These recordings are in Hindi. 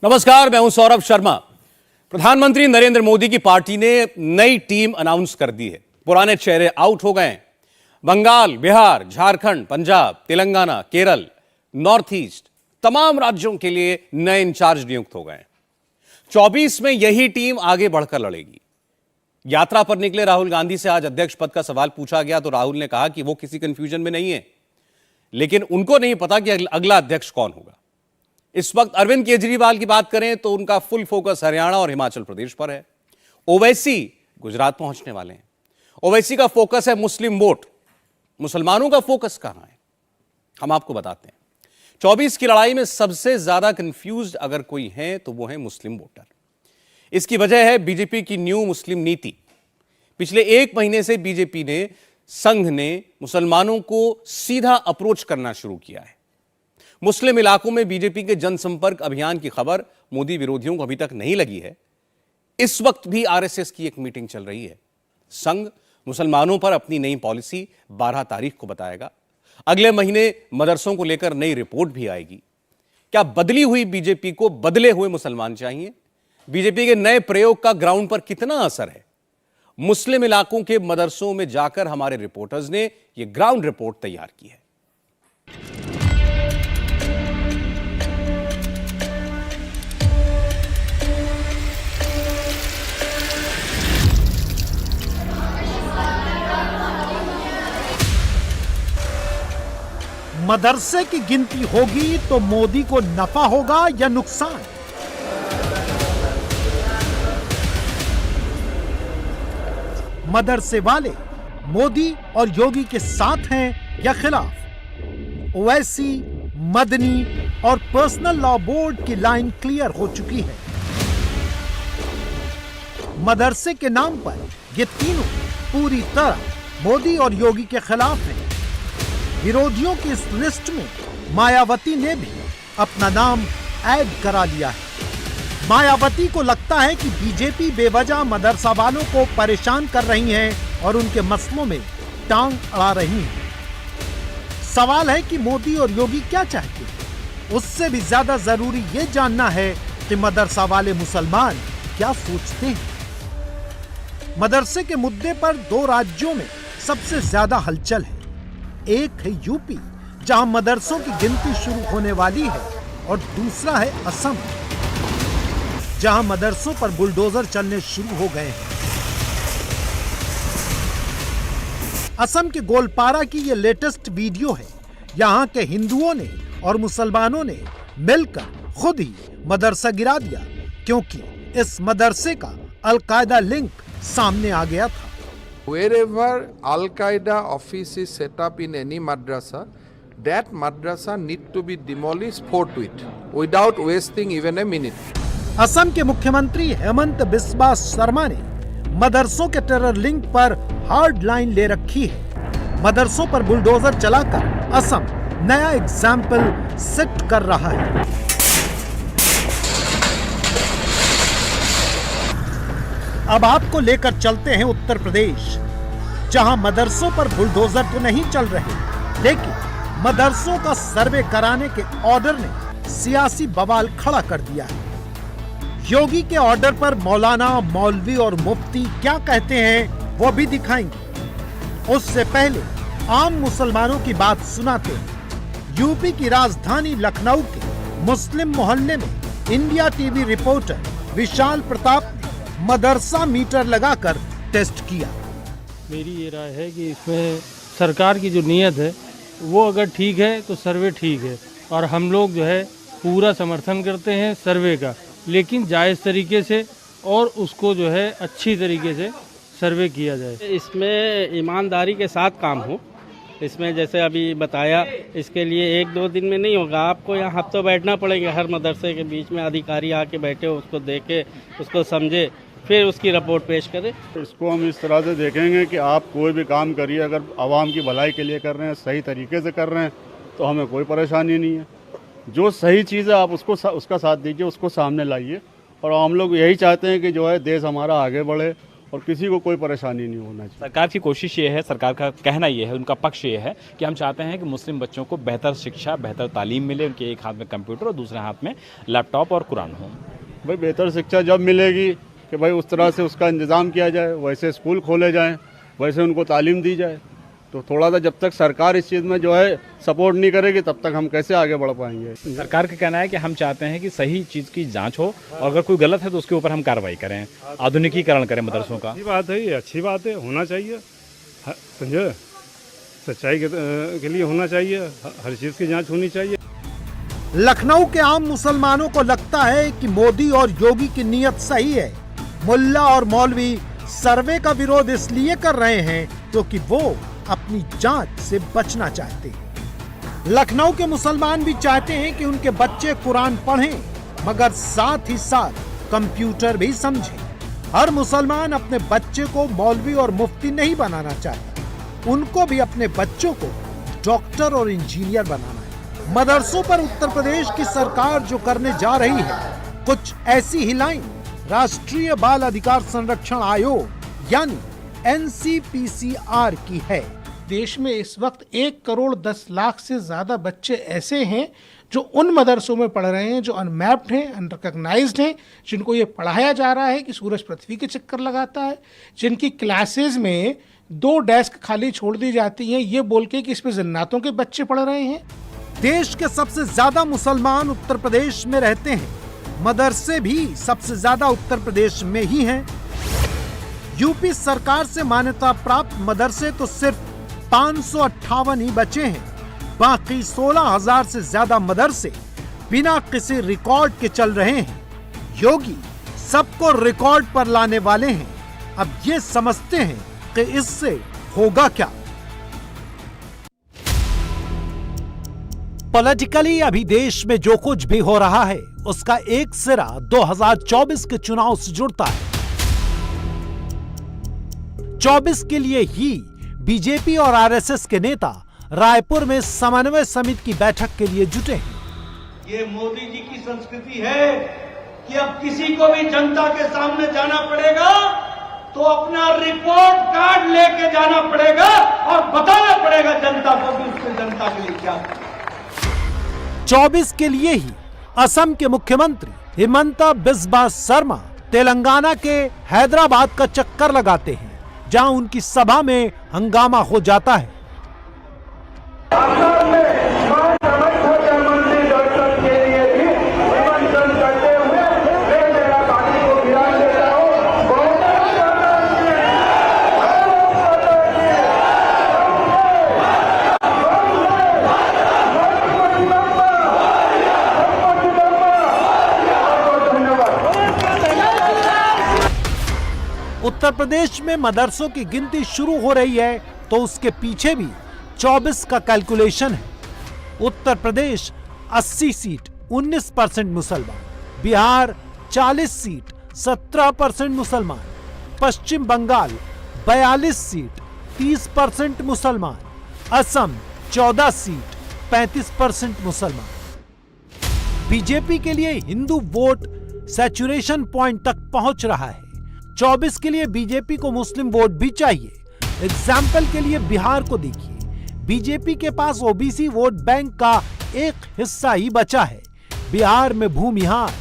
नमस्कार, मैं हूं सौरभ शर्मा। प्रधानमंत्री नरेंद्र मोदी की पार्टी ने नई टीम अनाउंस कर दी है। पुराने चेहरे आउट हो गए। बंगाल, बिहार, झारखंड, पंजाब, तेलंगाना, केरल, नॉर्थ ईस्ट तमाम राज्यों के लिए नए इंचार्ज नियुक्त हो गए। 24 में यही टीम आगे बढ़कर लड़ेगी। यात्रा पर निकले राहुल गांधी से आज अध्यक्ष पद का सवाल पूछा गया तो राहुल ने कहा कि वो किसी कंफ्यूजन में नहीं है, लेकिन उनको नहीं पता कि अगला अध्यक्ष कौन होगा। इस वक्त अरविंद केजरीवाल की बात करें तो उनका फुल फोकस हरियाणा और हिमाचल प्रदेश पर है। ओवैसी गुजरात पहुंचने वाले हैं। ओवैसी का फोकस है मुस्लिम वोट। मुसलमानों का फोकस कहां है, हम आपको बताते हैं। 24 की लड़ाई में सबसे ज्यादा कंफ्यूज्ड अगर कोई है तो वो है मुस्लिम वोटर। इसकी वजह है बीजेपी की न्यू मुस्लिम नीति। पिछले एक महीने से बीजेपी ने, संघ ने मुसलमानों को सीधा अप्रोच करना शुरू किया है। मुस्लिम इलाकों में बीजेपी के जनसंपर्क अभियान की खबर मोदी विरोधियों को अभी तक नहीं लगी है। इस वक्त भी आरएसएस की एक मीटिंग चल रही है। संघ मुसलमानों पर अपनी नई पॉलिसी 12 तारीख को बताएगा। अगले महीने मदरसों को लेकर नई रिपोर्ट भी आएगी। क्या बदली हुई बीजेपी को बदले हुए मुसलमान चाहिए? बीजेपी के नए प्रयोग का ग्राउंड पर कितना असर है? मुस्लिम इलाकों के मदरसों में जाकर हमारे रिपोर्टर्स ने यह ग्राउंड रिपोर्ट तैयार की है। मदरसे की गिनती होगी तो मोदी को नफा होगा या नुकसान? मदरसे वाले मोदी और योगी के साथ हैं या खिलाफ? ओवैसी, मदनी और पर्सनल लॉ बोर्ड की लाइन क्लियर हो चुकी है। मदरसे के नाम पर ये तीनों पूरी तरह मोदी और योगी के खिलाफ हैं। विरोधियों की इस लिस्ट में मायावती ने भी अपना नाम ऐड करा लिया है। मायावती को लगता है कि बीजेपी बेवजह मदरसा वालों को परेशान कर रही है और उनके मसलों में टांग अड़ा रही है। सवाल है कि मोदी और योगी क्या चाहते हैं। उससे भी ज्यादा जरूरी ये जानना है कि मदरसा वाले मुसलमान क्या सोचते हैं। मदरसे के मुद्दे पर 2 राज्यों में सबसे ज्यादा हलचल है। एक है यूपी, जहां मदरसों की गिनती शुरू होने वाली है, और दूसरा है असम, जहां मदरसों पर बुलडोजर चलने शुरू हो गए हैं। असम के गोलपारा की यह लेटेस्ट वीडियो है। यहां के हिंदुओं ने और मुसलमानों ने मिलकर खुद ही मदरसा गिरा दिया, क्योंकि इस मदरसे का अल-कायदा लिंक सामने आ गया था। Wherever Al-Qaeda office is set up in any madrasa, that madrasa need to be demolished forthwith, without wasting even a minute. Assam के मुख्यमंत्री हेमंत बिस्वा शर्मा ने मदरसों के टेरर लिंक पर हार्ड लाइन ले रखी है। मदरसों पर बुलडोजर चलाकर असम नया एग्जाम्पल सेट कर रहा है। अब आपको लेकर चलते हैं उत्तर प्रदेश, जहां मदरसों पर बुलडोजर तो नहीं चल रहे, लेकिन मदरसों का सर्वे कराने के ऑर्डर ने सियासी बवाल खड़ा कर दिया है। योगी के ऑर्डर पर मौलाना, मौलवी और मुफ्ती क्या कहते हैं वो भी दिखाएंगे। उससे पहले आम मुसलमानों की बात सुनाते हैं। यूपी की राजधानी लखनऊ के मुस्लिम मोहल्ले में इंडिया टीवी रिपोर्टर विशाल प्रताप मदरसा मीटर लगाकर टेस्ट किया। मेरी ये राय है कि इसमें सरकार की जो नीयत है वो अगर ठीक है तो सर्वे ठीक है, और हम लोग जो है पूरा समर्थन करते हैं सर्वे का, लेकिन जायज़ तरीके से और उसको जो है अच्छी तरीके से सर्वे किया जाए। इसमें ईमानदारी के साथ काम हो। इसमें जैसे अभी बताया, इसके लिए 1-2 दिन में नहीं होगा। आपको यहाँ हफ्तों बैठना पड़ेगा। हर मदरसे के बीच में अधिकारी आके बैठे, उसको देखे, उसको समझे, फिर उसकी रिपोर्ट पेश करें। इसको हम इस तरह से देखेंगे कि आप कोई भी काम करिए, अगर आवाम की भलाई के लिए कर रहे हैं, सही तरीके से कर रहे हैं, तो हमें कोई परेशानी नहीं है। जो सही चीज़ है आप उसका साथ दीजिए, उसको सामने लाइए। और हम लोग यही चाहते हैं कि जो है देश हमारा आगे बढ़े और किसी को कोई परेशानी नहीं होना चाहिए। सरकार की कोशिश ये है, सरकार का कहना ये है, उनका पक्ष ये है कि हम चाहते हैं कि मुस्लिम बच्चों को बेहतर शिक्षा, बेहतर तालीम मिले, उनके एक हाथ में कंप्यूटर और दूसरे हाथ में लैपटॉप और कुरान हो। भाई बेहतर शिक्षा जब मिलेगी कि भाई उस तरह से उसका इंतज़ाम किया जाए, वैसे स्कूल खोले जाएँ, वैसे उनको तालीम दी जाए। तो थोड़ा सा जब तक सरकार इस चीज़ में जो है सपोर्ट नहीं करेगी तब तक हम कैसे आगे बढ़ पाएंगे। सरकार का कहना है कि हम चाहते हैं कि सही चीज़ की जांच हो और अगर कोई गलत है तो उसके ऊपर हम कार्रवाई करें, आधुनिकीकरण करें मदरसों का। अच्छी बात है, ये अच्छी बात है, होना चाहिए। समझे, सच्चाई के लिए होना चाहिए, हर चीज़ की जांच होनी चाहिए। लखनऊ के आम मुसलमानों को लगता है कि मोदी और योगी की नीयत सही है। मुल्ला और मौलवी सर्वे का विरोध इसलिए कर रहे हैं क्योंकि वो अपनी जांच से बचना चाहते हैं। लखनऊ के मुसलमान भी चाहते हैं कि उनके बच्चे कुरान पढ़ें, मगर साथ ही साथ कंप्यूटर भी समझें। हर मुसलमान अपने बच्चे को मौलवी और मुफ्ती नहीं बनाना चाहता, उनको भी अपने बच्चों को डॉक्टर और इंजीनियर बनाना है। मदरसों पर उत्तर प्रदेश की सरकार जो करने जा रही है, कुछ ऐसी ही लाइन राष्ट्रीय बाल अधिकार संरक्षण आयोग यानी NCPCR की है। देश में इस वक्त 1,10,00,000 से ज्यादा बच्चे ऐसे हैं जो उन मदरसों में पढ़ रहे हैं जो अनमैप्ड हैं, अनरिकॉग्नाइज्ड हैं, जिनको ये पढ़ाया जा रहा है कि सूरज पृथ्वी के चक्कर लगाता है, जिनकी क्लासेस में 2 डेस्क खाली छोड़ दी जाती हैं ये बोल के कि इसमें जन्नातों के बच्चे पढ़ रहे हैं। देश के सबसे ज्यादा मुसलमान उत्तर प्रदेश में रहते हैं, मदरसे भी सबसे ज्यादा उत्तर प्रदेश में ही हैं। यूपी सरकार से मान्यता प्राप्त मदरसे तो सिर्फ 558 ही बचे हैं, बाकी 16,000 से ज्यादा मदरसे बिना किसी रिकॉर्ड के चल रहे हैं। योगी सबको रिकॉर्ड पर लाने वाले हैं। अब ये समझते हैं कि इससे होगा क्या। पॉलिटिकली अभी देश में जो कुछ भी हो रहा है उसका एक सिरा 2024 के चुनाव से जुड़ता है। 24 के लिए ही बीजेपी और आरएसएस के नेता रायपुर में समन्वय समिति की बैठक के लिए जुटे हैं। ये मोदी जी की संस्कृति है कि अब किसी को भी जनता के सामने जाना पड़ेगा तो अपना रिपोर्ट कार्ड लेके जाना पड़ेगा और बताना पड़ेगा जनता को कि उसने जनता के लिए क्या किया। 24 के लिए ही असम के मुख्यमंत्री हिमंता बिस्वा शर्मा तेलंगाना के हैदराबाद का चक्कर लगाते हैं, जहां उनकी सभा में हंगामा हो जाता है। उत्तर प्रदेश में मदरसों की गिनती शुरू हो रही है तो उसके पीछे भी 24 का कैलकुलेशन है। उत्तर प्रदेश 80 सीट 19% मुसलमान, बिहार 40 सीट 17% मुसलमान, पश्चिम बंगाल 42 सीट 30% मुसलमान, असम 14 सीट 35% मुसलमान। बीजेपी के लिए हिंदू वोट सैचुरेशन पॉइंट तक पहुंच रहा है। 24 के लिए बीजेपी को मुस्लिम वोट भी चाहिए। एग्जाम्पल के लिए बिहार को देखिए, बीजेपी के पास ओबीसी वोट बैंक का एक हिस्सा ही बचा है। बिहार में भूमिहार,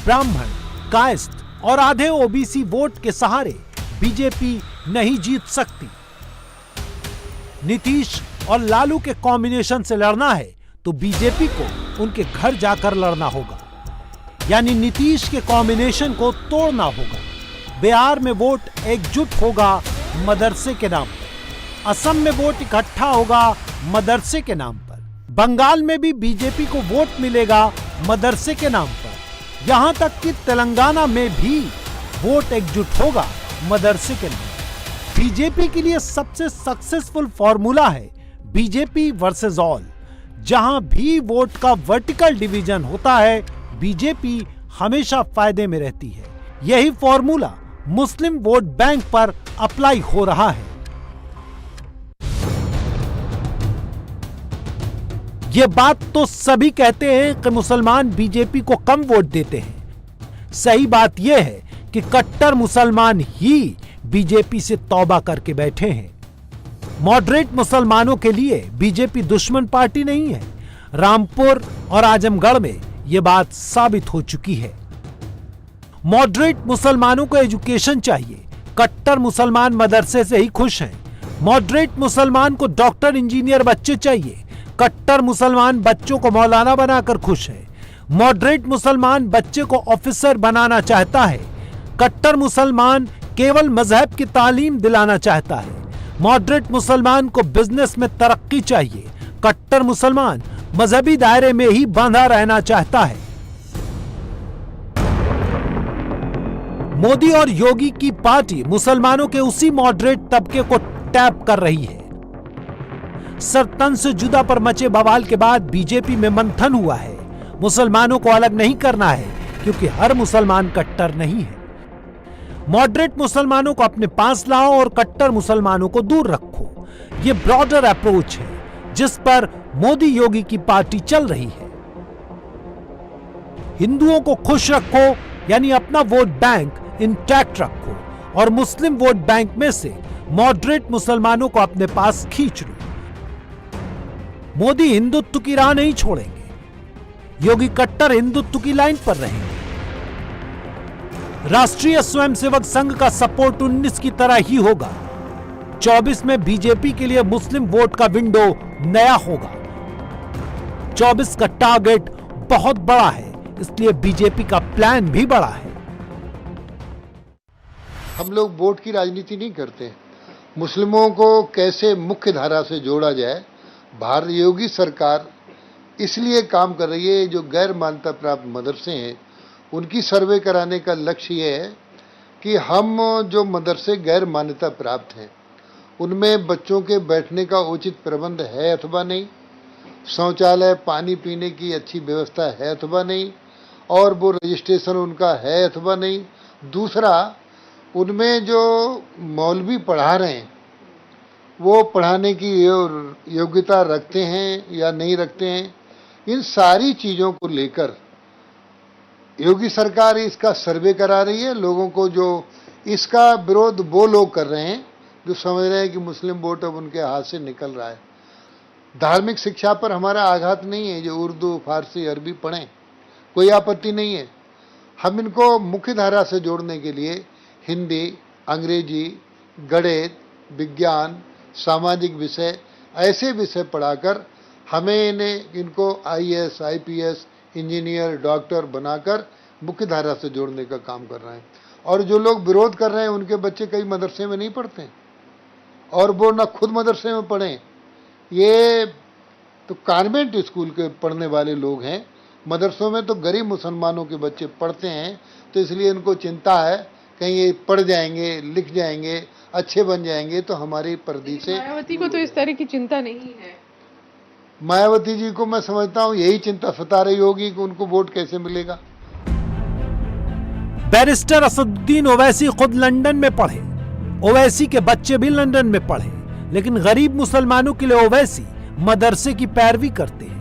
ब्राह्मण, कायस्थ और आधे ओबीसी वोट के सहारे बीजेपी नहीं जीत सकती। नीतीश और लालू के कॉम्बिनेशन से लड़ना है तो बीजेपी को उनके घर जाकर लड़ना होगा, यानी नीतीश के कॉम्बिनेशन को तोड़ना होगा। बिहार में वोट एकजुट होगा मदरसे के नाम पर, असम में वोट इकट्ठा होगा मदरसे के नाम पर, बंगाल में भी बीजेपी को वोट मिलेगा मदरसे के नाम पर, यहां तक कि तेलंगाना में भी वोट एकजुट होगा मदरसे के नाम पर। बीजेपी के लिए सबसे सक्सेसफुल फॉर्मूला है बीजेपी वर्सेस ऑल। जहां भी वोट का वर्टिकल डिवीजन होता है बीजेपी हमेशा फायदे में रहती है। यही फॉर्मूला मुस्लिम वोट बैंक पर अप्लाई हो रहा है। ये बात तो सभी कहते हैं कि मुसलमान बीजेपी को कम वोट देते हैं। सही बात यह है कि कट्टर मुसलमान ही बीजेपी से तौबा करके बैठे हैं। मॉडरेट मुसलमानों के लिए बीजेपी दुश्मन पार्टी नहीं है। रामपुर और आजमगढ़ में यह बात साबित हो चुकी है। मॉडरेट मुसलमानों को एजुकेशन चाहिए, कट्टर मुसलमान मदरसे से ही खुश हैं। मॉडरेट मुसलमान को डॉक्टर इंजीनियर बच्चे चाहिए, कट्टर मुसलमान बच्चों को मौलाना बनाकर खुश है। मॉडरेट मुसलमान बच्चे को ऑफिसर बनाना चाहता है, कट्टर मुसलमान केवल मजहब की तालीम दिलाना चाहता है। मॉडरेट मुसलमान को बिजनेस में तरक्की चाहिए, कट्टर मुसलमान मजहबी दायरे में ही बंधा रहना चाहता है। मोदी और योगी की पार्टी मुसलमानों के उसी मॉडरेट तबके को टैप कर रही है। सरतन से जुदा पर मचे बवाल के बाद बीजेपी में मंथन हुआ है। मुसलमानों को अलग नहीं करना है क्योंकि हर मुसलमान कट्टर नहीं है। मॉडरेट मुसलमानों को अपने पास लाओ और कट्टर मुसलमानों को दूर रखो। ये ब्रॉडर अप्रोच है जिस पर मोदी योगी की पार्टी चल रही है। हिंदुओं को खुश रखो यानी अपना वोट बैंक इंटैक्ट रखो और मुस्लिम वोट बैंक में से मॉडरेट मुसलमानों को अपने पास खींच लो। मोदी हिंदुत्व की राह नहीं छोड़ेंगे, योगी कट्टर हिंदुत्व की लाइन पर रहेंगे। राष्ट्रीय स्वयंसेवक संघ का सपोर्ट 19 की तरह ही होगा। 24 में बीजेपी के लिए मुस्लिम वोट का विंडो नया होगा। 24 का टारगेट बहुत बड़ा है, इसलिए बीजेपी का प्लान भी बड़ा है। हम लोग वोट की राजनीति नहीं करते। मुस्लिमों को कैसे मुख्य धारा से जोड़ा जाए, भारत योगी सरकार इसलिए काम कर रही है। जो गैर मान्यता प्राप्त मदरसे हैं उनकी सर्वे कराने का लक्ष्य ये है कि हम जो मदरसे गैर मान्यता प्राप्त हैं उनमें बच्चों के बैठने का उचित प्रबंध है अथवा नहीं, शौचालय पानी पीने की अच्छी व्यवस्था है अथवा नहीं, और वो रजिस्ट्रेशन उनका है अथवा नहीं। दूसरा, उनमें जो मौलवी पढ़ा रहे हैं वो पढ़ाने की योग्यता रखते हैं या नहीं रखते हैं। इन सारी चीज़ों को लेकर योगी सरकार इसका सर्वे करा रही है। लोगों को जो इसका विरोध वो लोग कर रहे हैं जो समझ रहे हैं कि मुस्लिम वोट अब उनके हाथ से निकल रहा है। धार्मिक शिक्षा पर हमारा आघात नहीं है, जो उर्दू फारसी अरबी पढ़ें, कोई आपत्ति नहीं है। हम इनको मुख्य धारा से जोड़ने के लिए हिंदी, अंग्रेजी, गणित, विज्ञान, सामाजिक विषय, ऐसे विषय पढ़ाकर हमें इनको IAS, IPS, इंजीनियर, डॉक्टर बनाकर मुख्य धारा से जोड़ने का काम कर रहे हैं। और जो लोग विरोध कर रहे हैं उनके बच्चे कई मदरसे में नहीं पढ़ते हैं और वो ना खुद मदरसे में पढ़ें। ये तो कॉन्वेंट स्कूल के पढ़ने वाले लोग हैं। मदरसों में तो गरीब मुसलमानों के बच्चे पढ़ते हैं, तो इसलिए इनको चिंता है कहीं ये पढ़ जाएंगे, लिख जाएंगे, अच्छे बन जाएंगे तो हमारी पर्दी से। मायावती को तो इस तरह की चिंता नहीं है। मायावती जी को मैं समझता हूँ यही चिंता सता रही होगी कि उनको वोट कैसे मिलेगा। बैरिस्टर असदुद्दीन ओवैसी खुद लंदन में पढ़े, ओवैसी के बच्चे भी लंदन में पढ़े, लेकिन गरीब मुसलमानों के लिए ओवैसी मदरसे की पैरवी करते हैं।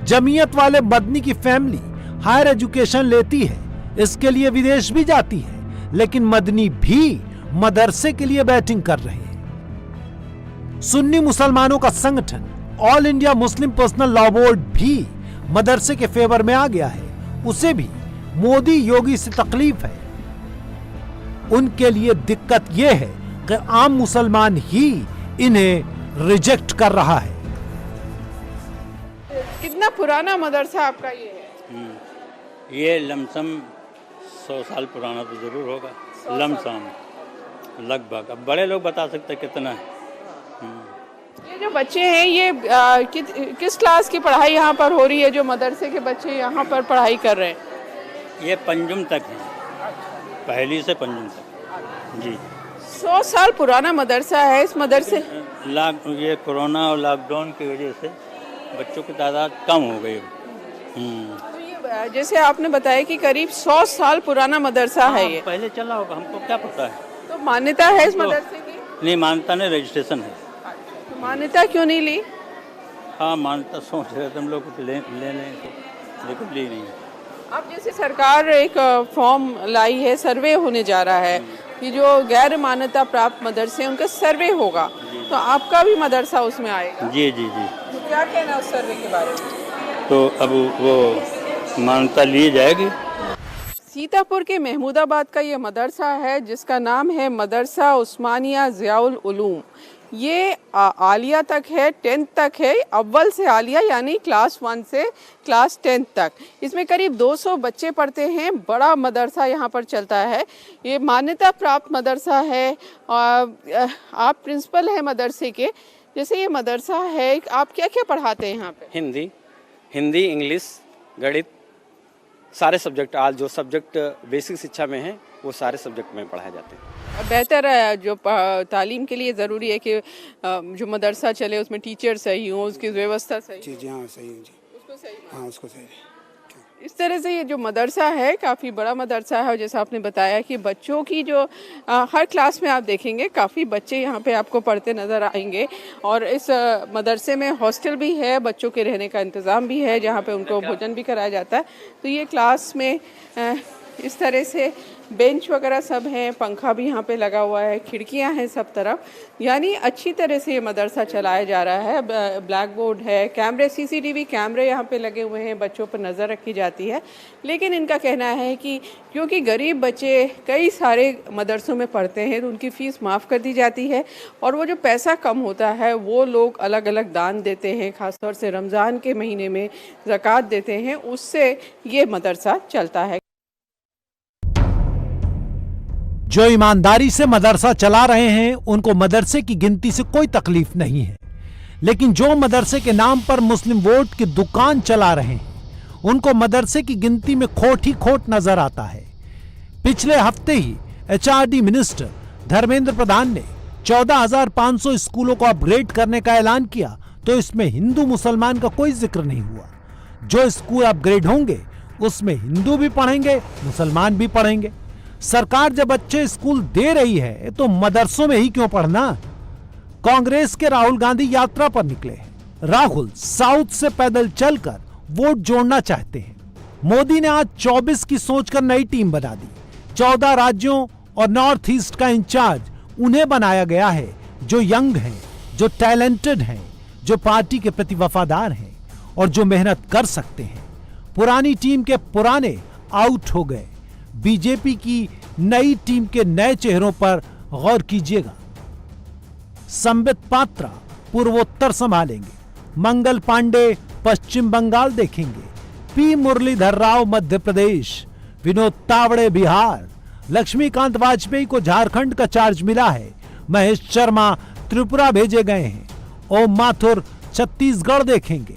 जमीयत वाले मदनी की फैमिली हायर एजुकेशन लेती है, इसके लिए विदेश भी जाती है, लेकिन मदनी भी मदरसे के लिए बैटिंग कर रहे हैं। सुन्नी मुसलमानों का संगठन all India Muslim personal law board भी मदरसे के फेवर में आ गया है। उसे भी मोदी योगी से तकलीफ है। उनके लिए दिक्कत यह है कि आम मुसलमान ही इन्हें रिजेक्ट कर रहा है। कितना पुराना मदरसा आपका ये है? ये लमसम 100 साल पुराना तो जरूर होगा, लमसम लगभग। अब बड़े लोग बता सकते कितना है। ये जो बच्चे हैं ये किस क्लास की पढ़ाई यहाँ पर हो रही है? जो मदरसे के बच्चे यहाँ पर पढ़ाई कर रहे हैं ये पंजुम तक है, पहली से पंजुम तक जी। 100 साल पुराना मदरसा है। इस मदरसे ये कोरोना और लॉकडाउन की वजह से बच्चों की तादाद कम हो गई। तो ये जैसे आपने बताया कि करीब 100 साल पुराना मदरसा है। ये पहले चला होगा, हमको क्या पता है। तो मान्यता है इस मदरसे की? नहीं, मान्यता नहीं, रजिस्ट्रेशन है। तो मान्यता क्यों नहीं ली? हाँ, मान्यता सोच रहे थे हम लोग ले लें, लेकिन ली नहीं। अब जैसे सरकार एक फॉर्म लाई है, सर्वे होने जा रहा है कि जो गैर मान्यता प्राप्त मदरसे हैं उनका सर्वे होगा, तो आपका भी मदरसा उसमें आएगा। जी जी जी। तो क्या कहना है उस सर्वे के बारे में? तो अब वो मान्यता ली जाएगी। सीतापुर के महमूदाबाद का ये मदरसा है जिसका नाम है मदरसा उस्मानिया ज़ियाउल उलूम। ये आलिया तक है, 10th तक है, अव्वल से आलिया यानी क्लास 1 से क्लास 10th तक। इसमें करीब 200 बच्चे पढ़ते हैं। बड़ा मदरसा यहाँ पर चलता है। ये मान्यता प्राप्त मदरसा है। आप प्रिंसिपल हैं मदरसे के। जैसे ये मदरसा है, आप क्या क्या पढ़ाते हैं यहाँ पे? हिंदी, इंग्लिश, गणित, सारे सब्जेक्ट, आज जो सब्जेक्ट बेसिक शिक्षा में है वो सारे सब्जेक्ट में पढ़ाए जाते हैं। बेहतर जो तालीम के लिए ज़रूरी है कि जो मदरसा चले उसमें टीचर सही हो, उसकी व्यवस्था सही। जी जी हाँ सही है जी। उसको सही, हाँ उसको सही। इस तरह से ये जो मदरसा है काफ़ी बड़ा मदरसा है। और जैसा आपने बताया कि बच्चों की जो हर क्लास में आप देखेंगे काफ़ी बच्चे यहाँ पे आपको पढ़ते नज़र आएंगे। और इस मदरसे में हॉस्टल भी है, बच्चों के रहने का इंतज़ाम भी है जहाँ पे उनको भोजन भी कराया जाता है। तो ये क्लास में इस तरह से बेंच वगैरह सब हैं, पंखा भी यहाँ पे लगा हुआ है, खिड़कियाँ हैं सब तरफ, यानी अच्छी तरह से ये मदरसा चलाया जा रहा है। ब्लैक बोर्ड है, कैमरे, CCTV कैमरे यहाँ पे लगे हुए हैं, बच्चों पर नज़र रखी जाती है। लेकिन इनका कहना है कि क्योंकि गरीब बच्चे कई सारे मदरसों में पढ़ते हैं तो उनकी फ़ीस माफ़ कर दी जाती है और वो जो पैसा कम होता है वो लोग अलग अलग दान देते हैं, ख़ासतौर से रमज़ान के महीने में ज़कात देते हैं, उससे ये मदरसा चलता है। जो ईमानदारी से मदरसा चला रहे हैं उनको मदरसे की गिनती से कोई तकलीफ नहीं है, लेकिन जो मदरसे के नाम पर मुस्लिम वोट की दुकान चला रहे हैं उनको मदरसे की गिनती में खोट ही खोट नजर आता है। पिछले हफ्ते ही HRD मिनिस्टर धर्मेंद्र प्रधान ने 14,500 स्कूलों को अपग्रेड करने का ऐलान किया, तो इसमें हिंदू मुसलमान का कोई जिक्र नहीं हुआ। जो स्कूल अपग्रेड होंगे उसमें हिंदू भी पढ़ेंगे, मुसलमान भी पढ़ेंगे। सरकार जब अच्छे स्कूल दे रही है तो मदरसों में ही क्यों पढ़ना? कांग्रेस के राहुल गांधी यात्रा पर निकले। राहुल साउथ से पैदल चलकर वोट जोड़ना चाहते हैं। मोदी ने आज 24 की सोचकर नई टीम बना दी। 14 राज्यों और नॉर्थ ईस्ट का इंचार्ज उन्हें बनाया गया है जो यंग हैं, जो टैलेंटेड हैं, जो पार्टी के प्रति वफादार हैं और जो मेहनत कर सकते हैं। पुरानी टीम के पुराने आउट हो गए। बीजेपी की नई टीम के नए चेहरों पर गौर कीजिएगा। संबित पात्रा पूर्वोत्तर संभालेंगे, मंगल पांडे पश्चिम बंगाल देखेंगे, पी मुरलीधर राव मध्य प्रदेश, विनोद तावड़े बिहार, लक्ष्मीकांत वाजपेयी को झारखंड का चार्ज मिला है, महेश शर्मा त्रिपुरा भेजे गए हैं, ओम माथुर छत्तीसगढ़ देखेंगे,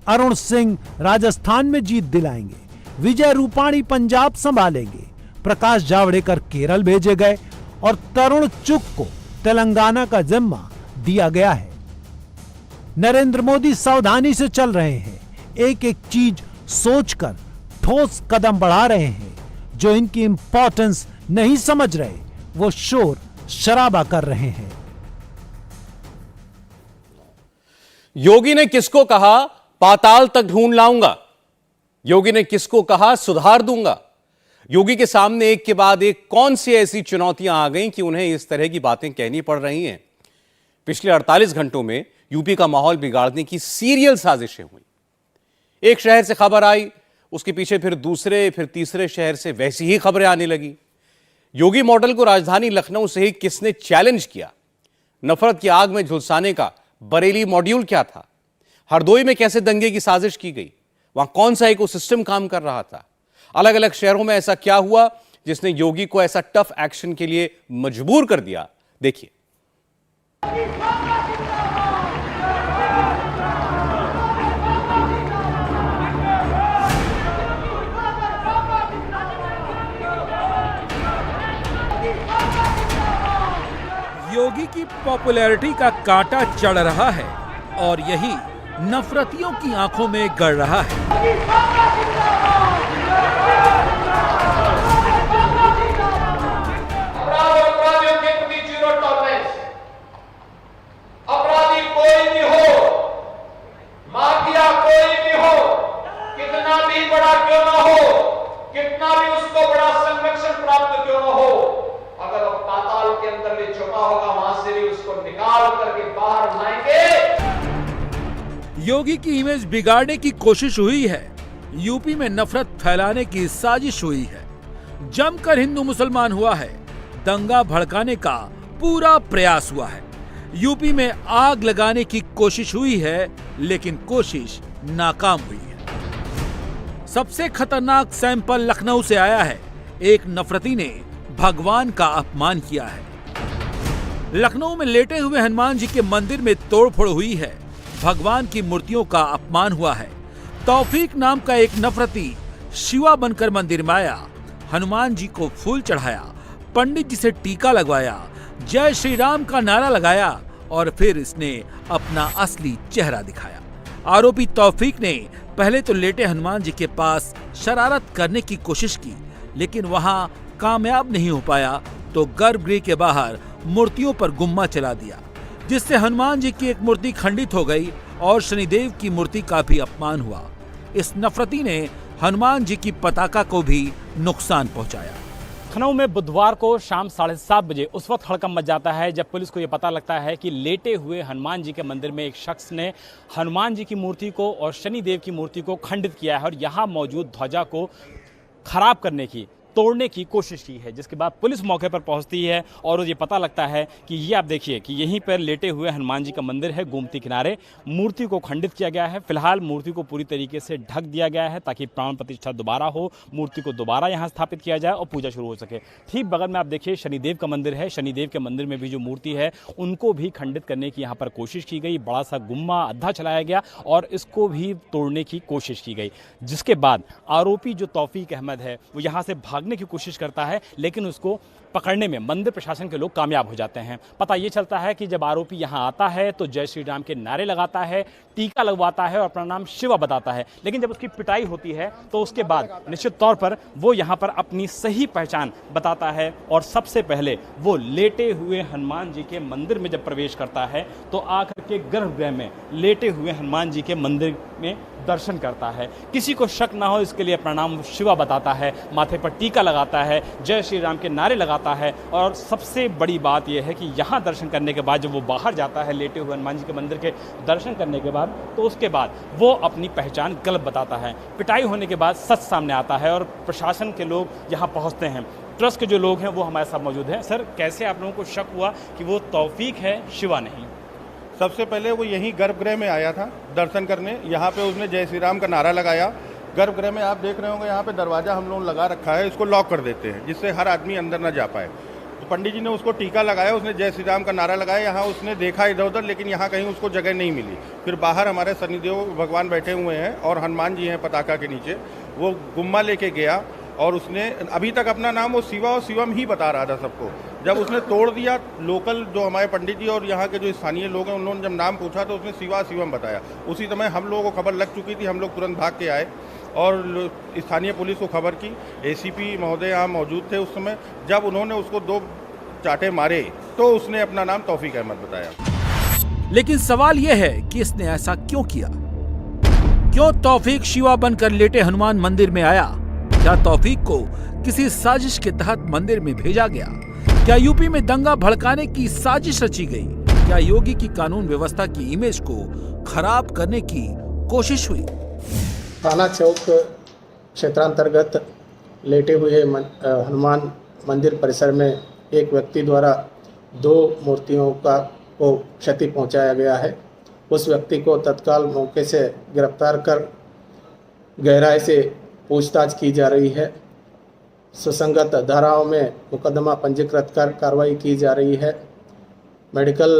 अरुण सिंह राजस्थान में जीत दिलाएंगे, विजय रूपाणी पंजाब संभालेंगे, प्रकाश जावड़ेकर केरल भेजे गए और तरुण चुग को तेलंगाना का जिम्मा दिया गया है। नरेंद्र मोदी सावधानी से चल रहे हैं, एक एक चीज सोचकर ठोस कदम बढ़ा रहे हैं। जो इनकी इंपॉर्टेंस नहीं समझ रहे वो शोर शराबा कर रहे हैं। योगी ने किसको कहा पाताल तक ढूंढ लाऊंगा? योगी ने किसको कहा सुधार दूंगा? योगी के सामने एक के बाद एक कौन सी ऐसी चुनौतियां आ गईं कि उन्हें इस तरह की बातें कहनी पड़ रही हैं? पिछले 48 घंटों में यूपी का माहौल बिगाड़ने की सीरियल साजिशें हुई। एक शहर से खबर आई, उसके पीछे फिर दूसरे, फिर तीसरे शहर से वैसी ही खबरें आने लगी। योगी मॉडल को राजधानी लखनऊ से ही किसने चैलेंज किया? नफरत की आग में झुलसाने का बरेली मॉड्यूल क्या था? हरदोई में कैसे दंगे की साजिश की गई? वहां कौन सा इकोसिस्टम काम कर रहा था? अलग अलग शहरों में ऐसा क्या हुआ जिसने योगी को ऐसा टफ एक्शन के लिए मजबूर कर दिया? देखिए। योगी की पॉपुलैरिटी का कांटा चढ़ रहा है और यही नफरतियों की आंखों में गड़ रहा है। अपराधी कोई भी हो, माफिया कोई भी हो, कितना भी बड़ा क्यों ना हो, कितना भी उसको बड़ा संरक्षण प्राप्त क्यों ना हो, अगर अंदर भी छुपा होगा, वहां से भी उसको निकाल करके बाहर लाएंगे। योगी की इमेज बिगाड़ने की कोशिश हुई है, यूपी में नफरत फैलाने की साजिश हुई है, जमकर हिंदू मुसलमान हुआ है, दंगा भड़काने का पूरा प्रयास हुआ है, यूपी में आग लगाने की कोशिश हुई है, लेकिन कोशिश नाकाम हुई है। सबसे खतरनाक सैंपल लखनऊ से आया है। एक नफरती ने भगवान का अपमान किया है। लखनऊ में लेटे हुए हनुमान जी के मंदिर में तोड़फोड़ हुई है, भगवान की मूर्तियों का अपमान हुआ है। तौफीक नाम का एक नफरती शिवा बनकर मंदिर में आया, हनुमान जी को फूल चढ़ाया, पंडित जी से टीका लगवाया, जय श्री राम का नारा लगाया और फिर इसने अपना असली चेहरा दिखाया। आरोपी तौफीक ने पहले तो लेटे हनुमान जी के पास शरारत करने की कोशिश की, लेकिन वहां कामयाब नहीं हो पाया तो गर्भगृह के बाहर मूर्तियों पर गुम्मा चला दिया, जिससे हनुमान जी की एक मूर्ति खंडित हो गई और शनिदेव की मूर्ति का भी अपमान हुआ। इस नफरती ने हनुमान जी की पताका को भी नुकसान पहुंचाया। लखनऊ में बुधवार को शाम 7:30 बजे उस वक्त हड़कंप मच जाता है जब पुलिस को यह पता लगता है कि लेटे हुए हनुमान जी के मंदिर में एक शख्स ने हनुमान जी की मूर्ति को और शनिदेव की मूर्ति को खंडित किया है और यहाँ मौजूद ध्वजा को खराब करने की, तोड़ने की कोशिश की है, जिसके बाद पुलिस मौके पर पहुंचती है और ये पता लगता है कि ये आप देखिए कि यहीं पर लेटे हुए हनुमान जी का मंदिर है, गोमती किनारे मूर्ति को खंडित किया गया है। फिलहाल मूर्ति को पूरी तरीके से ढक दिया गया है ताकि प्राण प्रतिष्ठा दोबारा हो, मूर्ति को दोबारा यहाँ स्थापित किया जाए और पूजा शुरू हो सके। ठीक बगल में आप देखिए शनिदेव का मंदिर है, शनिदेव के मंदिर में भी जो मूर्ति है उनको भी खंडित करने की यहाँ पर कोशिश की गई, बड़ा सा गुम्मा अद्धा चलाया गया और इसको भी तोड़ने की कोशिश की गई, जिसके बाद आरोपी जो तौफीक अहमद है वो यहाँ से भागने की कोशिश करता है, लेकिन उसको पकड़ने में मंदिर प्रशासन के लोग कामयाब हो जाते हैं। पता ये चलता है कि जब आरोपी यहाँ आता है तो जय श्री राम के नारे लगाता है, टीका लगवाता है और अपना नाम शिवा बताता है, लेकिन जब उसकी पिटाई होती है तो उसके बाद निश्चित तौर पर वो यहाँ पर अपनी सही पहचान बताता है और सबसे पहले वो लेटे हुए हनुमान जी के मंदिर में जब प्रवेश करता है तो आकर के गर्भगृह में लेटे हुए हनुमान जी के मंदिर में दर्शन करता है। किसी को शक ना हो इसके लिए अपना नाम शिवा बताता है, माथे पर टीका लगाता है, जय श्री राम के नारे लगाता है और सबसे बड़ी बात यह है कि यहाँ दर्शन करने के बाद जब वो बाहर जाता है लेटे हुए हनुमान जी के मंदिर के दर्शन करने के बाद, तो उसके बाद वो अपनी पहचान गलत बताता है। पिटाई होने के बाद सच सामने आता है और प्रशासन के लोग यहाँ पहुँचते हैं। ट्रस्ट के जो लोग हैं वो हमारे साथ मौजूद हैं। सर, कैसे आप लोगों को शक हुआ कि वो तौफीक है, शिवा नहीं? सबसे पहले वो यहीं गर्भगृह में आया था दर्शन करने, यहाँ पे उसने जय श्री राम का नारा लगाया। गर्भगृह में आप देख रहे होंगे यहाँ पे दरवाज़ा हम लोग लगा रखा है, इसको लॉक कर देते हैं जिससे हर आदमी अंदर ना जा पाए। तो पंडित जी ने उसको टीका लगाया, उसने जय श्री राम का नारा लगाया, यहाँ उसने देखा इधर उधर, लेकिन यहाँ कहीं उसको जगह नहीं मिली। फिर बाहर हमारे शनिदेव भगवान बैठे हुए हैं और हनुमान जी हैं पताका के नीचे, वो गुम्मा लेके गया और उसने अभी तक अपना नाम वो शिवा और शिवम ही बता रहा था सबको। जब उसने तोड़ दिया, लोकल जो हमारे पंडित जी और यहाँ के जो स्थानीय लोग हैं उन्होंने जब नाम पूछा तो उसने शिवा शिवम बताया। उसी समय हम लोगों को खबर लग चुकी थी, हम लोग तुरंत भाग के आए और स्थानीय पुलिस को खबर की। एसीपी महोदय यहाँ मौजूद थे उस समय। जब उन्होंने उसको 2 चाटे मारे तो उसने अपना नाम तौफीक अहमद बताया। लेकिन सवाल यह है कि इसने ऐसा क्यों किया? क्यों तौफीक शिवा बनकर लेटे हनुमान मंदिर में आया? क्या तौफीक को किसी साजिश के तहत मंदिर में भेजा गया? क्या यूपी में दंगा भड़काने की साजिश रची गई? क्या योगी की कानून व्यवस्था की इमेज को खराब करने की कोशिश हुई? थाना चौक क्षेत्रांतर्गत लेटे हुए हनुमान मंदिर परिसर में एक व्यक्ति द्वारा 2 मूर्तियों को क्षति पहुंचाया गया है। उस व्यक्ति को तत्काल मौके से गिरफ्तार कर गहराई से पूछताछ की जा रही है। सुसंगत धाराओं में मुकदमा पंजीकृत कर कार्रवाई की जा रही है। मेडिकल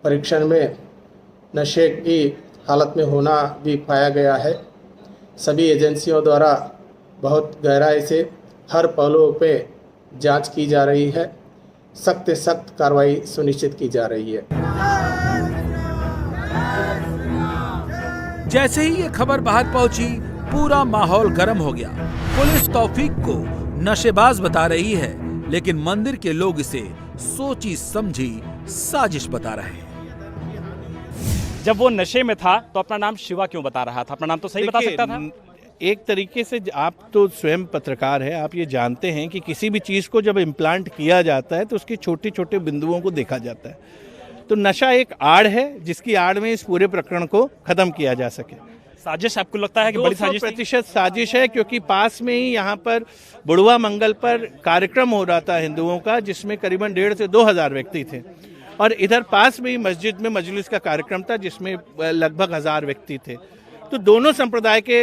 परीक्षण में नशे की हालत में होना भी पाया गया है। सभी एजेंसियों द्वारा बहुत गहराई से हर पहलू पे जांच की जा रही है। सख्त से सख्त कार्रवाई सुनिश्चित की जा रही है। जैसे ही ये खबर बाहर पहुंची, पूरा माहौल गर्म हो गया। पुलिस तौफीक को नशेबाज बता रही है, लेकिन मंदिर के लोग इसे सोची समझी साजिश बता रहे हैं। जब वो नशे में था तो अपना नाम शिवा क्यों बता रहा था? अपना नाम तो सही बता सकता था। एक तरीके से आप तो स्वयं पत्रकार है, आप ये जानते हैं कि किसी भी चीज़ को जब इम्प्लांट किया जाता है तो उसके छोटे छोटे बिंदुओं को देखा जाता है। तो नशा एक आड़ है जिसकी आड़ में इस पूरे प्रकरण को ख़त्म किया जा सके। साजिश आपको लगता है कि बड़ी साजिश थी? 200% साजिश है, क्योंकि पास में ही यहाँ पर बुढ़वा मंगल पर कार्यक्रम हो रहा था हिंदुओं का, जिसमें करीबन 1,500 से 2,000 व्यक्ति थे, और इधर पास में ही मस्जिद में मजलिस का कार्यक्रम था जिसमें लगभग 1,000 व्यक्ति थे। तो दोनों संप्रदाय के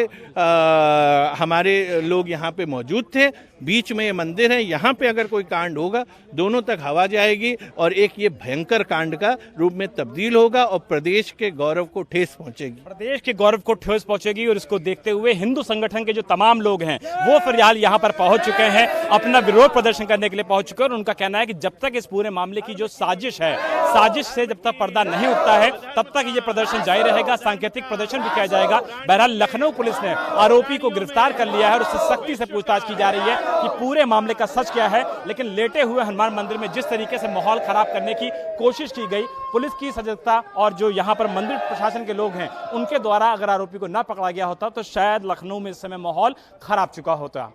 हमारे लोग यहाँ पे मौजूद थे। बीच में ये मंदिर है, यहाँ पे अगर कोई कांड होगा दोनों तक हवा जाएगी और एक ये भयंकर कांड का रूप में तब्दील होगा और प्रदेश के गौरव को ठेस पहुंचेगी। प्रदेश के गौरव को ठेस पहुंचेगी और इसको देखते हुए हिंदू संगठन के जो तमाम लोग हैं वो फिलहाल यहाँ पर पहुंच चुके हैं, अपना विरोध प्रदर्शन करने के लिए पहुंच चुके हैं। और उनका कहना है कि जब तक इस पूरे मामले की जो साजिश है, साजिश से जब तक पर्दा नहीं उठता है तब तक ये प्रदर्शन जारी रहेगा, सांकेतिक प्रदर्शन भी किया जाएगा। बहरहाल लखनऊ पुलिस ने आरोपी को गिरफ्तार कर लिया है और उससे सख्ती से पूछताछ की जा रही है कि पूरे मामले का सच क्या है। लेकिन लेटे हुए हनुमान मंदिर में जिस तरीके से माहौल खराब करने की कोशिश की गई, पुलिस की सजगता और जो यहाँ पर मंदिर प्रशासन के लोग हैं उनके द्वारा अगर आरोपी को ना पकड़ा गया होता तो शायद लखनऊ में इस समय माहौल खराब चुका होता।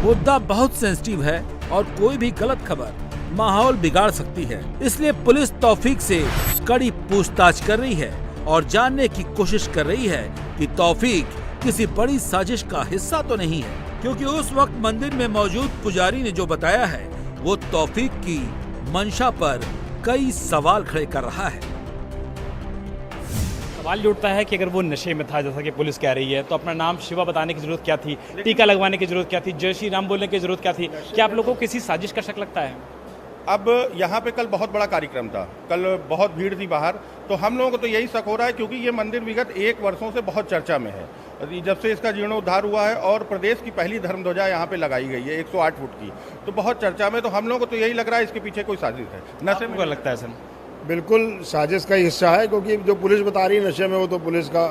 मुद्दा बहुत सेंसिटिव है और कोई भी गलत खबर माहौल बिगाड़ सकती है, इसलिए पुलिस तौफीक से कड़ी पूछताछ कर रही है और जानने की कोशिश कर रही है कि तौफीक किसी बड़ी साजिश का हिस्सा तो नहीं है, क्योंकि उस वक्त मंदिर में मौजूद पुजारी ने जो बताया है वो तौफीक की मंशा पर कई सवाल खड़े कर रहा है। सवाल ये उठता है कि अगर वो नशे में था जैसा कि पुलिस कह रही है तो अपना नाम शिवा बताने की जरूरत क्या थी, टीका लगवाने की जरूरत क्या थी, जय श्री राम बोलने की जरूरत क्या थी? क्या आप लोगों को किसी साजिश का शक लगता है? अब यहाँ पे कल बहुत बड़ा कार्यक्रम था, कल बहुत भीड़ थी बाहर, तो हम लोगों को तो यही शक हो रहा है क्योंकि ये मंदिर विगत 1 वर्षों से बहुत चर्चा में है, जब से इसका जीर्णोद्धार हुआ है और प्रदेश की पहली धर्मध्वजा यहाँ पे लगाई गई है 108 फुट की, तो बहुत चर्चा में। तो हम लोगों को तो यही लग रहा है इसके पीछे कोई साजिश है। नशे में लगता है सर? बिल्कुल साजिश का हिस्सा है, क्योंकि जो पुलिस बता रही है नशे में, वो तो पुलिस का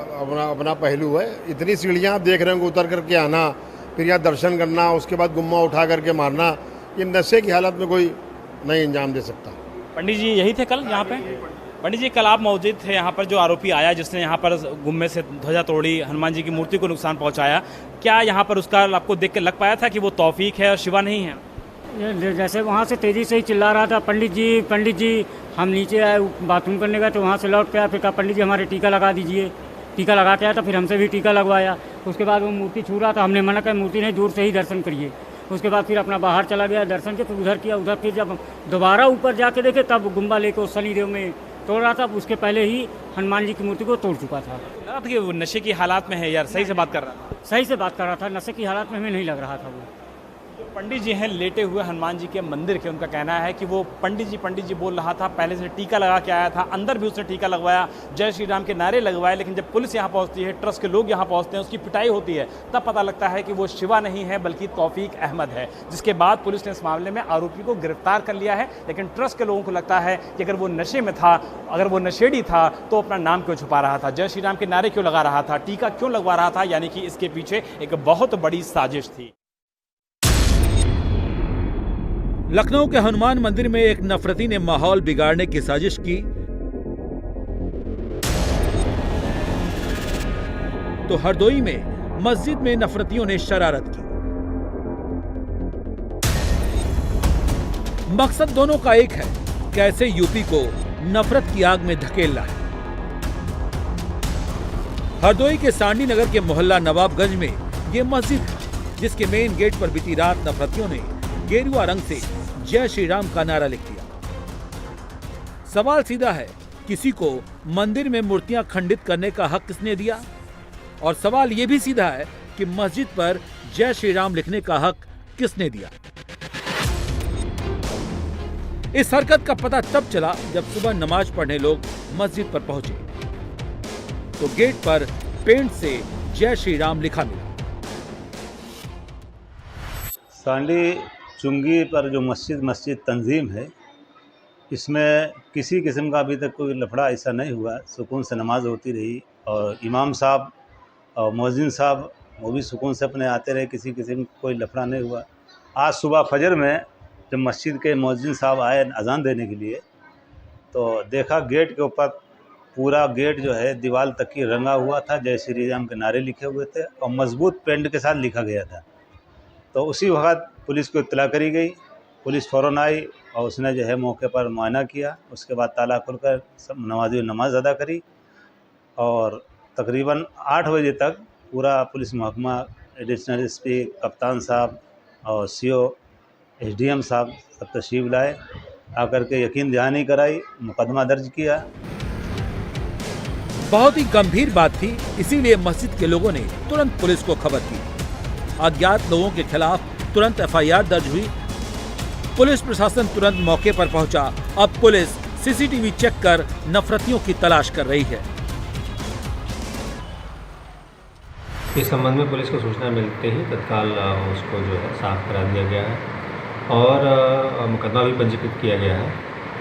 अपना पहलू है। इतनी सीढ़ियाँ आप देख रहे हैं उतर करके आना, फिर यहाँ दर्शन करना, उसके बाद गुम्मा उठा करके मारना, ये नशे की हालत में कोई नहीं अंजाम दे सकता। पंडित जी यही थे कल यहाँ पे? पंडित जी कल आप मौजूद थे यहाँ पर, जो आरोपी आया जिसने यहाँ पर गुम्मे से ध्वजा तोड़ी, हनुमान जी की मूर्ति को नुकसान पहुँचाया, क्या यहाँ पर उसका आपको देख के लग पाया था कि वो तौफीक है और शिवा नहीं है? जैसे वहाँ से तेजी से ही चिल्ला रहा था, पंडित जी हम नीचे आए बाथरूम करने गए तो वहाँ से लौट के आया, फिर कहा पंडित जी हमारे टीका लगा दीजिए। टीका लगा के आया था, फिर हमसे भी टीका लगवाया। उसके बाद वो मूर्ति छू रहा था, हमने मना किया मूर्ति नहीं, दूर से ही दर्शन करिए। उसके बाद फिर अपना बाहर चला गया दर्शन के, फिर उधर किया, उधर फिर जब दोबारा ऊपर जाके देखे तब गुम्बा लेके शनिदेव में तोड़ रहा था। उसके पहले ही हनुमान जी की मूर्ति को तोड़ चुका था। लगा था कि वो नशे की हालात में है यार, सही से बात कर रहा था? सही से बात कर रहा था, नशे की हालात में हमें नहीं लग रहा था। वो जो पंडित जी हैं लेटे हुए हनुमान जी के मंदिर के, उनका कहना है कि वो पंडित जी बोल रहा था, पहले से टीका लगा के आया था, अंदर भी उसने टीका लगवाया, जय श्री राम के नारे लगवाए, लेकिन जब पुलिस यहाँ पहुँचती है, ट्रस्ट के लोग यहाँ पहुँचते हैं, उसकी पिटाई होती है, तब पता लगता है कि वो शिवा नहीं है बल्कि तौफीक अहमद है। जिसके बाद पुलिस ने इस मामले में आरोपी को गिरफ्तार कर लिया है। लेकिन ट्रस्ट के लोगों को लगता है कि अगर वो नशे में था, अगर वो नशेड़ी था तो अपना नाम क्यों छुपा रहा था, जय श्री राम के नारे क्यों लगा रहा था, टीका क्यों लगवा रहा था? यानी कि इसके पीछे एक बहुत बड़ी साजिश थी। लखनऊ के हनुमान मंदिर में एक नफरती ने माहौल बिगाड़ने की साजिश की तो हरदोई में मस्जिद में नफरतियों ने शरारत की। मकसद दोनों का एक है, कैसे यूपी को नफरत की आग में धकेलना है। हरदोई के सांडी नगर के मोहल्ला नवाबगंज में ये मस्जिद है, जिसके मेन गेट पर बीती रात नफरतियों ने गेरुआ रंग से जय श्री राम का नारा लिख दिया। सवाल सीधा है, किसी को मंदिर में मूर्तियां खंडित करने का हक किसने दिया? और सवाल यह भी सीधा है कि मस्जिद पर जय श्री राम लिखने का हक किसने दिया? इस हरकत का पता तब चला जब सुबह नमाज पढ़ने लोग मस्जिद पर पहुंचे तो गेट पर पेंट से जय श्री राम लिखा मिला। सांडी चुंगी पर जो मस्जिद तंजीम है, इसमें किसी किस्म का अभी तक कोई लफड़ा ऐसा नहीं हुआ। सुकून से नमाज होती रही और इमाम साहब और मुअज्जिन साहब वो भी सुकून से अपने आते रहे, किसी किस्म कोई लफड़ा नहीं हुआ। आज सुबह फजर में जब मस्जिद के मुअज्जिन साहब आए अजान देने के लिए तो देखा गेट के ऊपर पूरा गेट जो है दीवार तक की रंगा हुआ था, जय श्री राम के नारे लिखे हुए थे और मजबूत पेंट के साथ लिखा गया था। तो उसी वक्त पुलिस को इत्तला करी गई, पुलिस फ़ौरन आई और उसने जो है मौके पर मुआयना किया। उसके बाद ताला खुलकर सब नमाजियों नमाज अदा करी और तकरीबन 8 बजे तक पूरा पुलिस महकमा, एडिशनल एसपी, कप्तान साहब और सीओ, एसडीएम साहब सब तशरीफ लाए, आकर के यकीन दहानी कराई, मुकदमा दर्ज किया। बहुत ही गंभीर बात थी, इसीलिए मस्जिद के लोगों ने तुरंत पुलिस को खबर की। अज्ञात लोगों के खिलाफ तुरंत एफआईआर दर्ज हुई। पुलिस प्रशासन तुरंत मौके पर पहुंचा। अब पुलिस सीसीटीवी चेक कर नफरतियों की तलाश कर रही है। इस संबंध में पुलिस को सूचना मिलते ही तत्काल उसको जो है साफ करा दिया गया है और मुकदमा भी पंजीकृत किया गया है।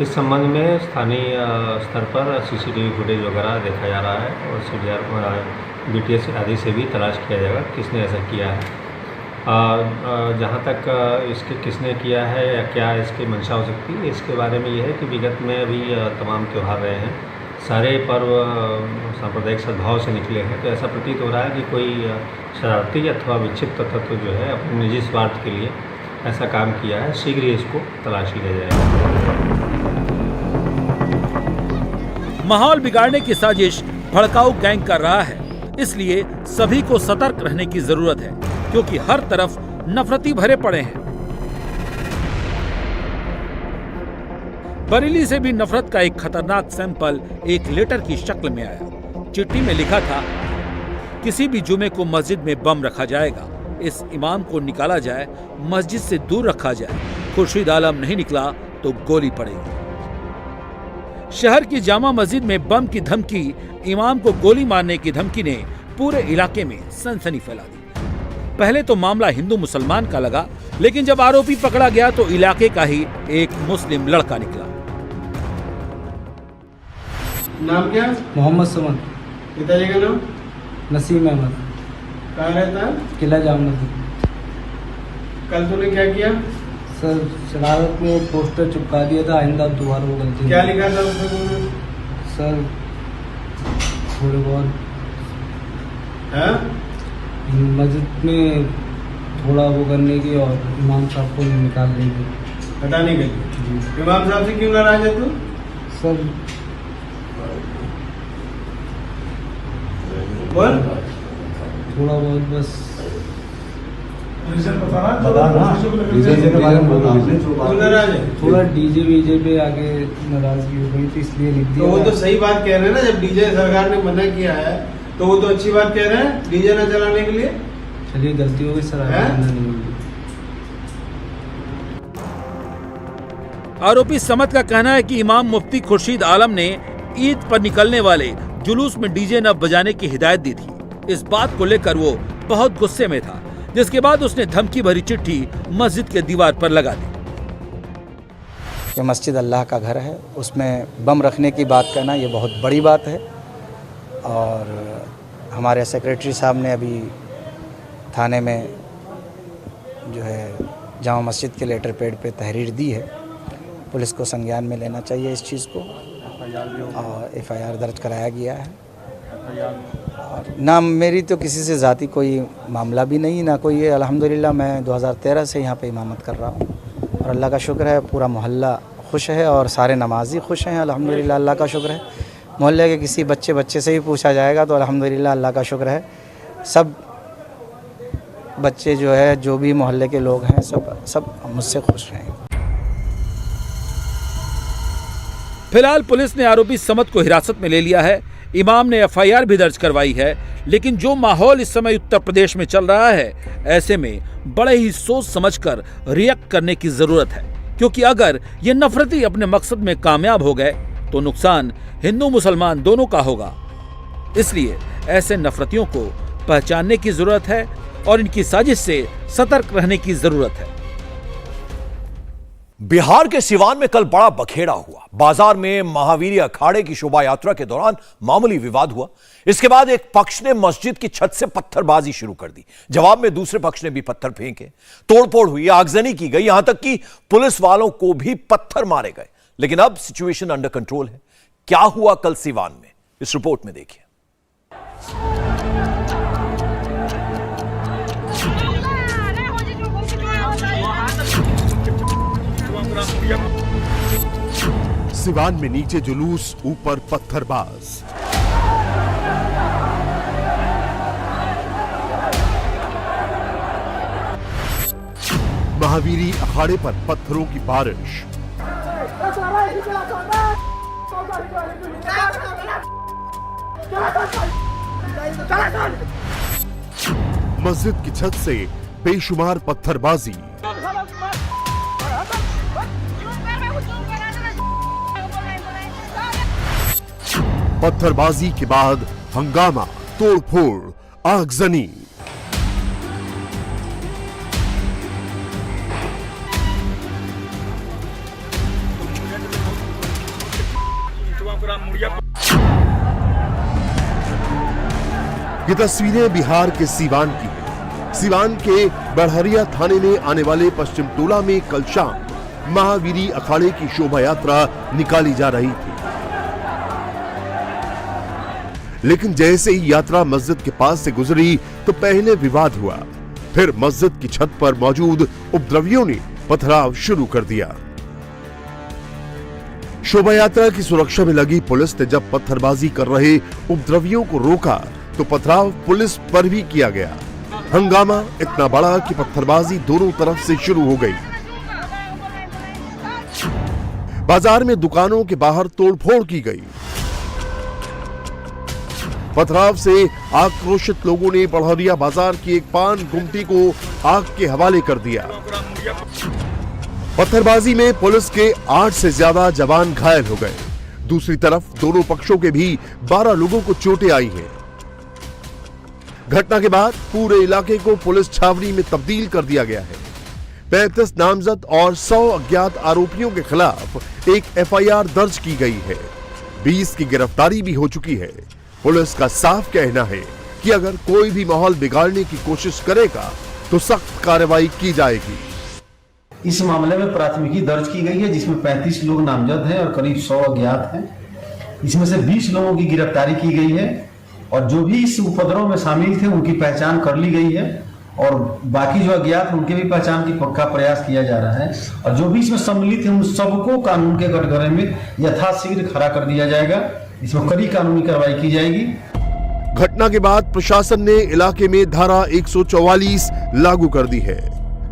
इस संबंध में स्थानीय स्तर पर सीसीटीवी फुटेज वगैरह देखा जा रहा है और सीडीआर, बीटीएस आदि से भी तलाश किया जाएगा किसने ऐसा किया है। जहाँ तक इसके किसने किया है या क्या इसकी मंशा हो सकती है, इसके बारे में ये है कि विगत में अभी तमाम त्यौहार रहे हैं, सारे पर्व सांप्रदायिक सद्भाव से निकले हैं, तो ऐसा प्रतीत हो रहा है कि कोई शरारती अथवा विक्षिप्त तत्व जो है अपने निजी स्वार्थ के लिए ऐसा काम किया है। शीघ्र ही इसको तलाश लिया जाएगा। माहौल बिगाड़ने की साजिश भड़काऊ गैंग कर रहा है, इसलिए सभी को सतर्क रहने की जरूरत है क्योंकि हर तरफ नफरती भरे पड़े हैं। बरेली से भी नफरत का एक खतरनाक सैंपल एक लेटर की शक्ल में आया। चिट्ठी में लिखा था, किसी भी जुमे को मस्जिद में बम रखा जाएगा, इस इमाम को निकाला जाए, मस्जिद से दूर रखा जाए, खुर्शीद आलम नहीं निकला तो गोली पड़ेगी। शहर की जामा मस्जिद में बम की धमकी, इमाम को गोली मारने की धमकी ने पूरे इलाके में सनसनी फैला दी। पहले तो मामला हिंदू मुसलमान का लगा, लेकिन जब आरोपी पकड़ा गया तो इलाके का ही एक मुस्लिम लड़का निकला। नाम क्या? मोहम्मद समन। पिताजी का नाम? नसीम अहमद। कहाँ रहता है? किला जाम मस्जिद। कल तूने क्या किया? सर शरारत में एक पोस्टर चिपका दिया था, आइंदा दोबारा वो गलती। क्या लिखा था उसमें तुमने? सर थोड़े बहुत मस्जिद में थोड़ा वो करने की और इमाम साहब को निकालने की, हटाने के लिए। इमाम साहब से क्यों नाराज है तू? सर बोल। थोड़ा बहुत बस थोड़ा डीजे वीजे पे आके नाराजगी हो गई थी, इसलिए लिख दिया। तो वो तो सही बात कह रहे हैं ना, जब डीजे सरकार ने मना किया है तो वो तो अच्छी बात कह रहे हैं डीजे न चलाने के लिए। चलिए गलती हो गई सर, नहीं होगी। आरोपी समद का कहना है कि इमाम मुफ्ती खुर्शीद आलम ने ईद पर निकलने वाले जुलूस में डीजे न बजाने की हिदायत दी थी। इस बात को लेकर वो बहुत गुस्से में था, जिसके बाद उसने धमकी भरी चिट्ठी मस्जिद के दीवार पर लगा दी। ये मस्जिद अल्लाह का घर है, उसमें बम रखने की बात कहना ये बहुत बड़ी बात है। और हमारे सेक्रेटरी साहब ने अभी थाने में जो है जामा मस्जिद के लेटर पैड पे तहरीर दी है। पुलिस को संज्ञान में लेना चाहिए इस चीज़ को और एफआईआर दर्ज कराया गया है। और ना मेरी तो किसी से ज़ाती कोई मामला भी नहीं, ना कोई। अल्हम्दुलिल्लाह मैं 2013 से यहाँ पे इमामत कर रहा हूँ और अल्लाह का शुक्र है पूरा मोहल्ला खुश है और सारे नमाजी खुश हैं। अल्हम्दुलिल्लाह अल्लाह का शुक्र है। मोहल्ले के किसी बच्चे से भी पूछा जाएगा तो अल्हम्दुलिल्लाह अल्लाह का शुक्र है, सब बच्चे जो है, जो भी मोहल्ले के लोग हैं, सब मुझसे खुश हैं। फिलहाल पुलिस ने आरोपी समद को हिरासत में ले लिया है। इमाम ने एफआईआर भी दर्ज करवाई है। लेकिन जो माहौल इस समय उत्तर प्रदेश में चल रहा है, ऐसे में बड़े ही सोच समझकर रिएक्ट करने की जरूरत है, क्योंकि अगर ये नफरती अपने मकसद में कामयाब हो गए तो नुकसान हिंदू मुसलमान दोनों का होगा। इसलिए ऐसे नफरतियों को पहचानने की जरूरत है और इनकी साजिश से सतर्क रहने की जरूरत है। बिहार के सिवान में कल बड़ा बखेड़ा हुआ। बाजार में महावीर अखाड़े की शोभा यात्रा के दौरान मामूली विवाद हुआ। इसके बाद एक पक्ष ने मस्जिद की छत से पत्थरबाजी शुरू कर दी। जवाब में दूसरे पक्ष ने भी पत्थर फेंके, तोड़फोड़ हुई, आगजनी की गई, यहां तक कि पुलिस वालों को भी पत्थर मारे गए। लेकिन अब सिचुएशन अंडर कंट्रोल है। क्या हुआ कल सिवान में, इस रिपोर्ट में देखिए। सिवान में नीचे जुलूस, ऊपर पत्थरबाज। महावीरी अखाड़े पर पत्थरों की बारिश। मस्जिद की छत से बेशुमार पत्थरबाजी। पत्थरबाजी के बाद हंगामा, तोड़फोड़, आगजनी। ये तस्वीरें बिहार के सीवान की हैं। सीवान के बड़हरिया थाने में आने वाले पश्चिम टोला में कल शाम महावीरी अखाड़े की शोभा यात्रा निकाली जा रही थी, लेकिन जैसे ही यात्रा मस्जिद के पास से गुजरी तो पहले विवाद हुआ, फिर मस्जिद की छत पर मौजूद उपद्रवियों ने पथराव शुरू कर दिया। शोभा यात्रा की सुरक्षा में लगी पुलिस ने जब पत्थरबाजी कर रहे उपद्रवियों को रोका तो पथराव पुलिस पर भी किया गया। हंगामा इतना बड़ा कि पत्थरबाजी दोनों तरफ से शुरू हो गई। बाजार में दुकानों के बाहर तोड़फोड़ की गई। पथराव से आक्रोशित लोगों ने बड़हरिया बाजार की एक पान गुमटी को आग के हवाले कर दिया। पत्थरबाजी में पुलिस के 8 से ज्यादा जवान घायल हो गए। दूसरी तरफ दोनों पक्षों के भी 12 लोगों को चोटें आई हैं। घटना के बाद पूरे इलाके को पुलिस छावनी में तब्दील कर दिया गया है। 35 नामजद और 100 अज्ञात आरोपियों के खिलाफ एक FIR दर्ज की गई है। 20 की गिरफ्तारी भी हो चुकी है। पुलिस का साफ कहना है कि अगर कोई भी माहौल बिगाड़ने की कोशिश करेगा तो सख्त कार्रवाई की जाएगी। इस मामले में प्राथमिकी दर्ज की गई है, जिसमें 35 लोग नामजद हैं और करीब 100 अज्ञात हैं। इसमें से 20 लोगों की गिरफ्तारी की गई है और जो भी इस उपद्रव में शामिल थे उनकी पहचान कर ली गई है और बाकी जो अज्ञात हैं उनके भी पहचान की पक्का प्रयास किया जा रहा है और जो भी इसमें सम्मिलित हैं उन सबको कानून के कटघरे में यथाशीघ्र खड़ा कर दिया जाएगा। इसमें कड़ी कानूनी कार्रवाई की जाएगी। घटना के बाद प्रशासन ने इलाके में धारा 144 लागू कर दी है।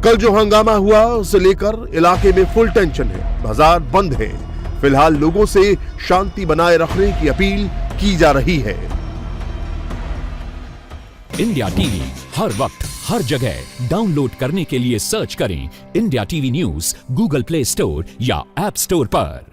कल जो हंगामा हुआ उसे लेकर इलाके में फुल टेंशन है। बाजार बंद है। फिलहाल लोगों से शांति बनाए रखने की अपील की जा रही है। इंडिया टीवी हर वक्त हर जगह डाउनलोड करने के लिए सर्च करें India TV news Google play store या ऐप स्टोर पर।